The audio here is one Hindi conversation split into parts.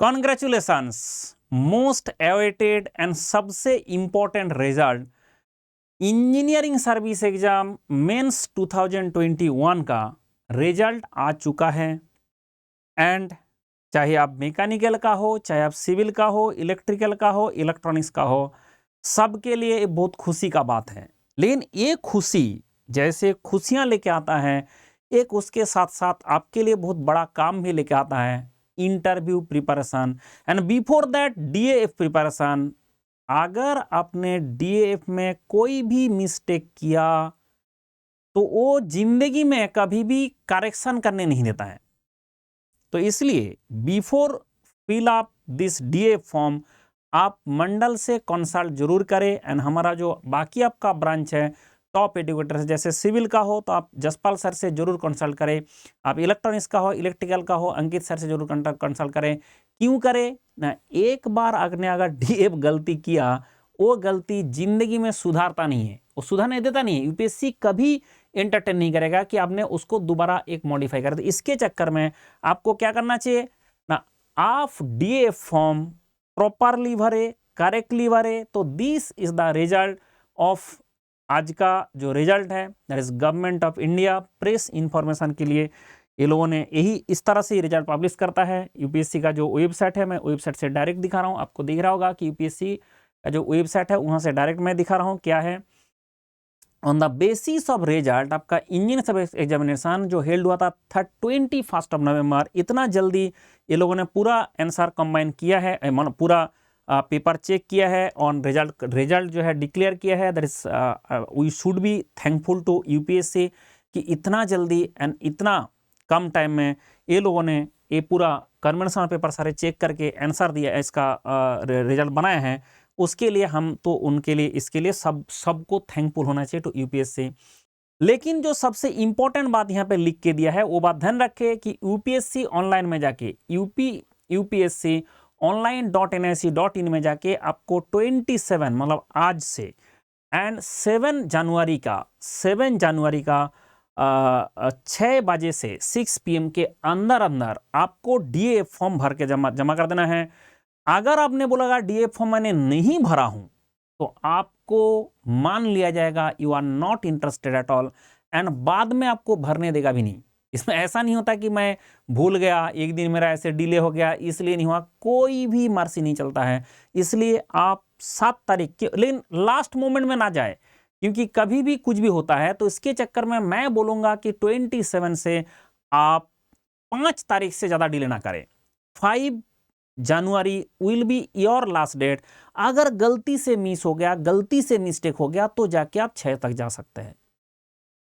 कॉन्ग्रेचुलेशंस, मोस्ट अवेटेड एंड सबसे important result engineering service exam mains 2021 का रिजल्ट आ चुका है। एंड चाहे आप मैकेनिकल का हो, चाहे आप सिविल का हो, इलेक्ट्रिकल का हो, इलेक्ट्रॉनिक्स का हो, सबके लिए ये बहुत खुशी का बात है। लेकिन ये खुशी जैसे खुशियां लेके आता है, एक उसके साथ साथ आपके लिए बहुत बड़ा काम भी लेके आता है, interview preparation. And before that DAF preparation. अगर आपने डीएएफ में कोई भी मिस्टेक किया तो वो जिंदगी में कभी भी करेक्शन करने नहीं देता है। तो इसलिए before fill up this DAF form आप मंडल से कंसल्ट जरूर करें। एंड हमारा जो बाकी आपका ब्रांच है टॉप एजुकेटर्स, जैसे सिविल का हो तो आप जसपाल सर से जरूर कंसल्ट करें, आप इलेक्ट्रॉनिक्स का हो, इलेक्ट्रिकल का हो, अंकित सर से जरूर कंसल्ट करें। क्यों करें ना, एक बार आपने अगर डीएफ गलती किया, वो गलती जिंदगी में सुधारता नहीं है, वो सुधार नहीं देता नहीं है। यूपीएससी कभी एंटरटेन नहीं करेगा कि आपने उसको दोबारा एक मॉडिफाई कर दिया। इसके चक्कर में आपको क्या करना चाहिए ना, आप डीएफ फॉर्म प्रॉपरली भरे, करेक्टली भरे। तो this is the result of आज का जो रिजल्ट है, that is government of India press information के लिए ये लोगों ने यही इस तरह से रिजल्ट पब्लिश करता है। यूपीएससी का जो वेबसाइट है, मैं वेबसाइट से डायरेक्ट दिखा रहा हूँ, आपको दिख रहा होगा कि यूपीएससी का जो वेबसाइट है वहां से डायरेक्ट मैं दिखा रहा हूँ क्या है। On the basis of result आपका इंजीनियरिंग सर्विस एग्जामिनेशन जो हेल्ड हुआ था 21 नवंबर, इतना जल्दी ये लोगों ने पूरा आंसर कंबाइन किया है, पूरा पेपर चेक किया है और रिजल्ट जो है डिक्लेयर किया है। That is we should be thankful to UPSC कि इतना जल्दी एंड इतना कम टाइम में ये लोगों ने ये पूरा कन्वेंशनल पेपर सारे चेक करके आंसर दिया, इसका रिजल्ट बनाया है। उसके लिए हम तो उनके लिए इसके लिए सबको थैंकफुल होना चाहिए टू यूपीएससी। लेकिन जो सबसे इंपॉर्टेंट बात यहाँ पे लिख के दिया है वो बात ध्यान रखे कि यूपीएससी ऑनलाइन में जाके यूपीएससी online.nic.in में जाके आपको 27 मतलब आज से एंड 7 जनवरी का 6 बजे से 6 PM के अंदर अंदर आपको डीएफ फॉर्म भर के जमा कर देना है। अगर आपने बोला डीएफ फॉर्म मैंने नहीं भरा हूं तो आपको मान लिया जाएगा you are not interested at all, and बाद में आपको भरने देगा भी नहीं। इसमें ऐसा नहीं होता कि मैं भूल गया, एक दिन मेरा ऐसे डिले हो गया इसलिए नहीं हुआ, कोई भी मर्सी नहीं चलता है। इसलिए आप 7 तारीख के, लेकिन लास्ट मोमेंट में ना जाए क्योंकि कभी भी कुछ भी होता है। तो इसके चक्कर में मैं बोलूंगा कि 27 से आप 5 तारीख से ज्यादा डिले ना करें। 5 January will be your last date. अगर गलती से मिस हो गया, गलती से मिस्टेक हो गया तो जाके आप 6 तक जा सकते हैं।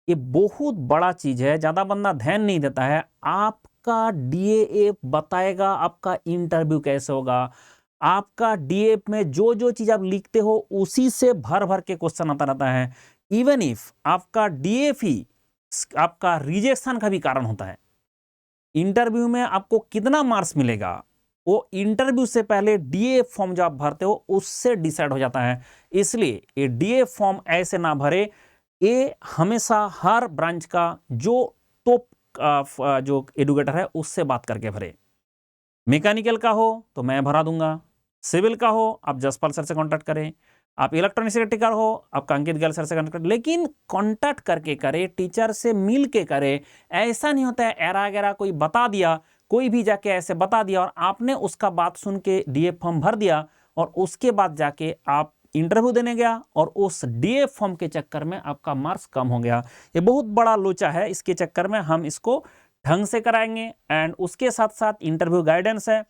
ये बहुत बड़ा चीज है, ज्यादा बंदा ध्यान नहीं देता है। आपका डीएएफ बताएगा आपका इंटरव्यू कैसे होगा। आपका डीएएफ में जो जो चीज आप लिखते हो उसी से भर भर के क्वेश्चन आता रहता है। इवन इफ आपका डीएएफ ही आपका रिजेक्शन का भी कारण होता है। इंटरव्यू में आपको कितना मार्क्स मिलेगा वो इंटरव्यू से पहले डीएएफ फॉर्म जो आप भरते हो उससे डिसाइड हो जाता है। इसलिए ये डीएएफ फॉर्म ऐसे ना भरे, ये हमेशा हर ब्रांच का जो टॉप जो एडुकेटर है उससे बात करके भरे। मैकेनिकल का हो तो मैं भरा दूंगा, सिविल का हो आप जसपाल सर से कांटेक्ट करें, आप इलेक्ट्रॉनिक्स इलेक्ट्रिकल हो आपका अंकित गल सर से कांटेक्ट करें। लेकिन कांटेक्ट करके करे, टीचर से मिल के करे। ऐसा नहीं होता है एरा गैरा कोई बता दिया, कोई भी जाके ऐसे बता दिया और आपने उसका बात सुन के डीएफ फॉर्म भर दिया और उसके बाद जाके आप इंटरव्यू देने गया और उस डीएफ फॉर्म के चक्कर में आपका मार्क्स कम हो गया। ये बहुत बड़ा लोचा है। इसके चक्कर में हम इसको ढंग से कराएंगे। एंड उसके साथ साथ इंटरव्यू गाइडेंस है।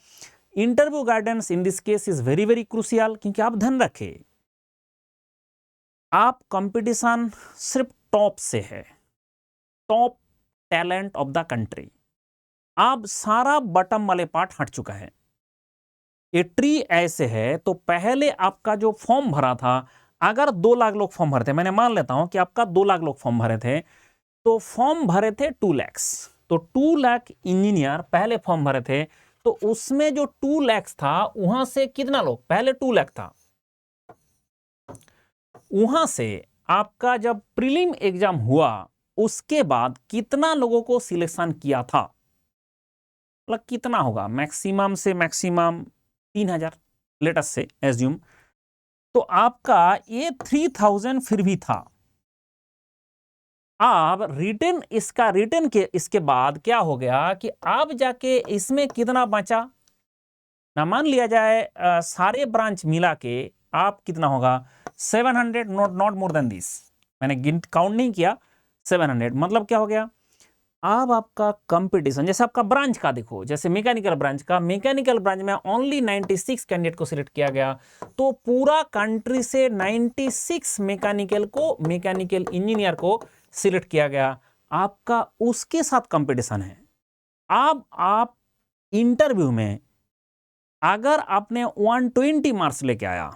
Interview guidance in this case is very very crucial, क्योंकि आप ध्यान रखें आप कंपटीशन सिर्फ टॉप से है, top talent of the country. अब सारा बटम वाले पार्ट हट चुका है। ये ट्री ऐसे है तो पहले आपका जो फॉर्म भरा था, अगर 2 लाख लोग फॉर्म भरे थे, मैंने मान लेता हूं कि आपका 2 लाख लोग फॉर्म भरे थे, तो फॉर्म भरे थे 2 लाख। तो 2 लाख इंजीनियर पहले फॉर्म भरे थे, तो उसमें जो 2 लाख था वहां से कितना लोग, पहले 2 लाख था, वहां से आपका जब प्रीलिम एग्जाम हुआ उसके बाद कितना लोगों को सिलेक्शन किया था, मतलब कितना होगा, मैक्सिमम से मैक्सिमम 3000 लेट अस से एज्यूम, तो आपका ये 3000 फिर भी था। अब रिटर्न इसका रिटर्न के इसके बाद क्या हो गया कि अब जाके इसमें कितना बचा ना, मान लिया जाए सारे ब्रांच मिला के आप कितना होगा 700, नॉट मोर देन दिस, मैंने काउंट नहीं किया 700, मतलब क्या हो गया अब आपका कंपटीशन, जैसे आपका ब्रांच का देखो, जैसे मैकेनिकल ब्रांच में ओनली 96 कैंडिडेट को सिलेक्ट किया गया, तो पूरा कंट्री से 96 मैकेनिकल इंजीनियर को सिलेक्ट किया गया, आपका उसके साथ कंपटीशन है। अब आप इंटरव्यू में अगर आपने 120 मार्क्स लेके आया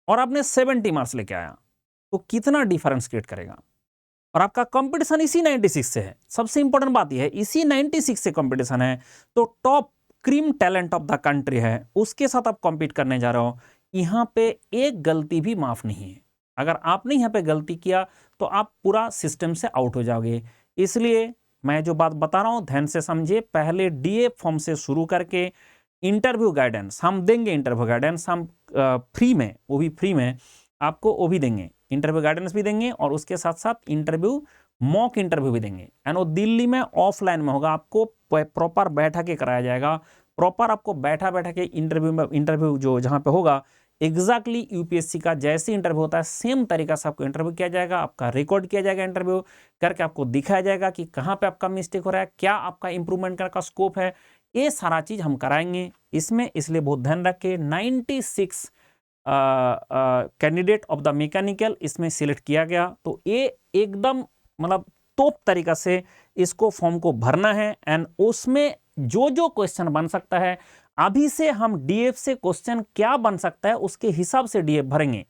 और आपने 70 मार्क्स लेके आया, तो कितना डिफरेंस क्रिएट करेगा, और आपका कंपटीशन इसी 96 से है। सबसे इंपॉर्टेंट बात यह है, इसी 96 से कंपटीशन है, तो top cream talent of the country है, उसके साथ आप कॉम्पीट करने जा रहे हो। यहाँ पे एक गलती भी माफ नहीं है, अगर आपने यहाँ पे गलती किया तो आप पूरा सिस्टम से आउट हो जाओगे। इसलिए मैं जो बात बता रहा हूँ ध्यान से समझिए, पहले डीए फॉर्म से शुरू करके इंटरव्यू गाइडेंस हम देंगे, इंटरव्यू गाइडेंस हम फ्री में, वो भी फ्री में आपको वो भी देंगे, इंटरव्यू गाइडेंस भी देंगे, और उसके साथ साथ इंटरव्यू मॉक इंटरव्यू भी देंगे, एंड वो दिल्ली में ऑफलाइन में होगा, आपको प्रॉपर बैठा के कराया जाएगा, प्रॉपर आपको बैठा के इंटरव्यू जो जहाँ पे होगा एग्जैक्टली यूपीएससी का जैसे इंटरव्यू होता है सेम तरीका से आपको इंटरव्यू किया जाएगा, आपका रिकॉर्ड किया जाएगा, इंटरव्यू करके आपको दिखाया जाएगा कि कहाँ पे आपका मिस्टेक हो रहा है, क्या आपका इंप्रूवमेंट का स्कोप है, ये सारा चीज हम कराएंगे इसमें। इसलिए बहुत ध्यान रखें, 96 कैंडिडेट ऑफ द मैकेनिकल इसमें सिलेक्ट किया गया, तो ये एकदम मतलब टॉप तरीका से इसको फॉर्म को भरना है, एंड उसमें जो जो क्वेश्चन बन सकता है, अभी से हम डीएफ से क्वेश्चन क्या बन सकता है उसके हिसाब से डीएफ भरेंगे,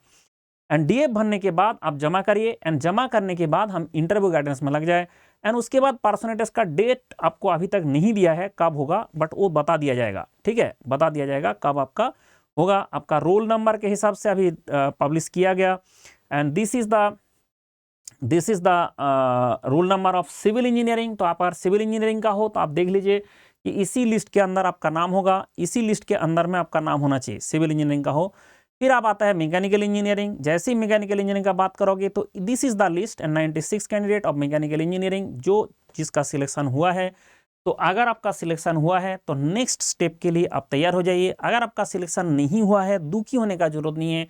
एंड डीएफ भरने के बाद आप जमा करिए, एंड जमा करने के बाद हम इंटरव्यू गाइडेंस में लग जाए, एंड उसके बाद पर्सनल टेस्ट का डेट आपको अभी तक नहीं दिया है कब होगा, बट वो बता दिया जाएगा, ठीक है, बता दिया जाएगा कब आपका होगा। आपका रोल नंबर के हिसाब से अभी पब्लिश किया गया, and this is the roll number of civil engineering. तो आप अगर सिविल इंजीनियरिंग का हो तो आप देख लीजिए कि इसी लिस्ट के अंदर आपका नाम होगा, इसी लिस्ट के अंदर में आपका नाम होना चाहिए, सिविल इंजीनियरिंग का हो। फिर आप आता है मैकेनिकल इंजीनियरिंग, जैसे ही मैकेनिकल इंजीनियरिंग का बात करोगे तो this is the list and 96 candidate of mechanical engineering जो जिसका सिलेक्शन हुआ है। तो अगर आपका सिलेक्शन हुआ है तो नेक्स्ट स्टेप के लिए आप तैयार हो जाइए। अगर आपका सिलेक्शन नहीं हुआ है, दुखी होने का जरूरत नहीं है,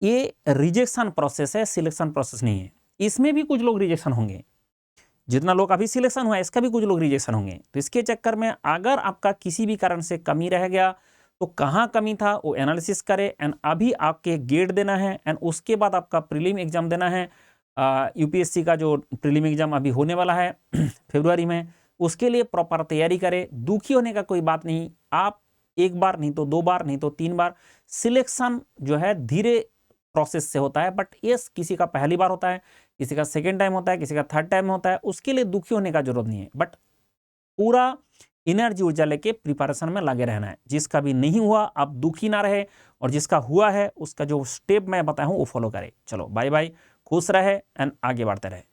ये रिजेक्शन प्रोसेस है, सिलेक्शन प्रोसेस नहीं है। इसमें भी कुछ लोग रिजेक्शन होंगे, जितना लोग अभी सिलेक्शन हुआ है इसका भी कुछ लोग रिजेक्शन होंगे। तो इसके चक्कर में अगर आपका किसी भी कारण से कमी रह गया तो कहाँ कमी था वो एनालिसिस करे, एंड अभी आपके गेट देना है, एंड उसके बाद आपका प्रीलिम एग्जाम देना है। यूपीएससी का जो प्रीलिम एग्जाम अभी होने वाला है फरवरी में, उसके लिए प्रॉपर तैयारी करें। दुखी होने का कोई बात नहीं, आप एक बार नहीं तो 2 बार नहीं तो 3 बार, सिलेक्शन जो है धीरे प्रोसेस से होता है, बट ये किसी का पहली बार होता है, किसी का सेकेंड टाइम होता है, किसी का थर्ड टाइम होता है, उसके लिए दुखी होने का जरूरत नहीं है, बट पूरा एनर्जी ऊर्जा लेके प्रिपरेशन में लगे रहना है। जिसका भी नहीं हुआ आप दुखी ना रहे, और जिसका हुआ है उसका जो स्टेप मैं बताया हूं वो फॉलो करें। चलो बाय बाय, खुश रहे एंड आगे बढ़ते रहे।